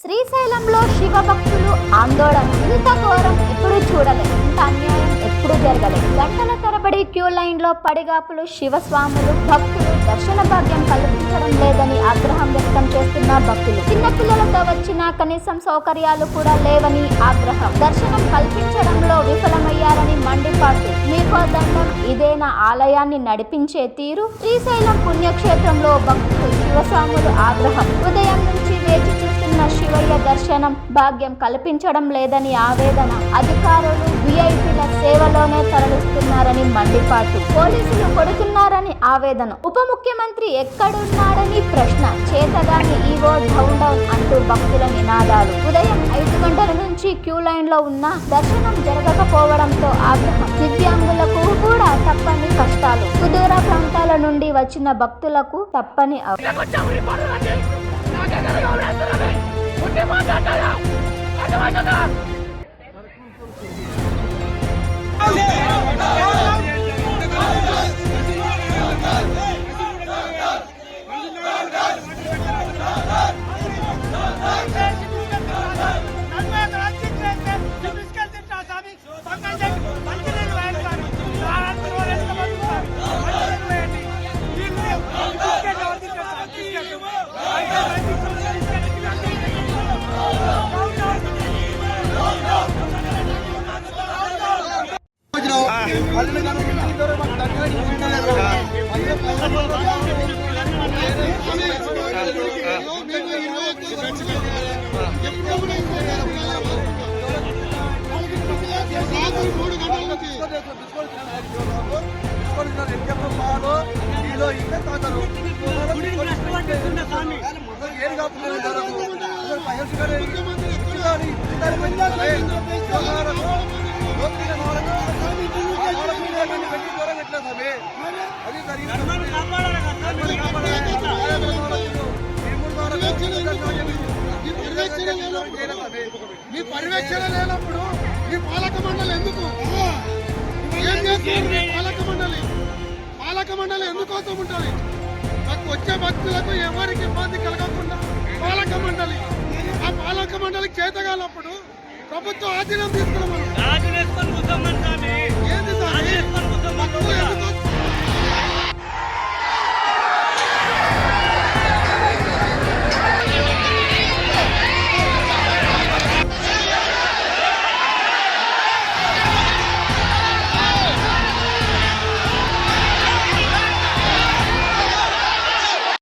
శ్రీశైలంలో శివ భక్తులు ఆందోళన. ఇంత ఘోరం ఎప్పుడూ చూడలేదు, ఇంత అన్యాయం ఎప్పుడూ జరగలేదు. గంటల తరబడి క్యూ లైన్ లో పడిగాపులు. శివస్వాములు భక్తులు దర్శన భాగ్యం కల్పించడం లేదని ఆగ్రహం వ్యక్తం చేస్తున్న భక్తులు. చిన్నపిల్లలతో వచ్చిన కనీసం సౌకర్యాలు కూడా లేవని ఆగ్రహం. దర్శనం కల్పించడంలో విఫలమయ్యారని మండిపాటు. మీకో దండం, ఇదేనా ఆలయాన్ని నడిపించే తీరు? శ్రీశైలం పుణ్యక్షేత్రంలో భక్తులు శివస్వాములు ఆగ్రహం. ఉదయం నుంచి వేచి చూస్తున్న శివయ్య దర్శనం భాగ్యం కల్పించడం లేదని ఆవేదన. అధికారులు విఐపీల సేవలోనే తరలిస్తున్నారని మండిపాటు. పోలీసులు కొడుతున్నారని ఆవేదన. ఉప ముఖ్యమంత్రి ఎక్కడున్నాడని ప్రశ్న. చేతగాని ఈవో డౌన్ అంటూ భక్తుల నినాదాలు. ఉదయం 5 గంటల నుంచి క్యూ లైన్ లో ఉన్న దర్శనం జరగకపోవడంతో ఆగ్రహం. దివ్యాంగులకు కూడా తప్పని కష్టాలు. సుదూర ప్రాంతాల నుండి వచ్చిన భక్తులకు తప్పని మీ పర్యవేక్షణ లేనప్పుడు మీ పాలక మండలి ఎందుకు ఏం చేస్తుంది? పాలక మండలి ఎందుకోసం ఉంటుంది? మాకు వచ్చే భక్తులకు ఎవరికి ఇబ్బంది కలగకుండా పాలక మండలి, ఆ పాలక మండలికి చేతగాలప్పుడు ప్రభుత్వం ఆధీనం తీసుకున్నాం. ఏంది సార్ భక్తులు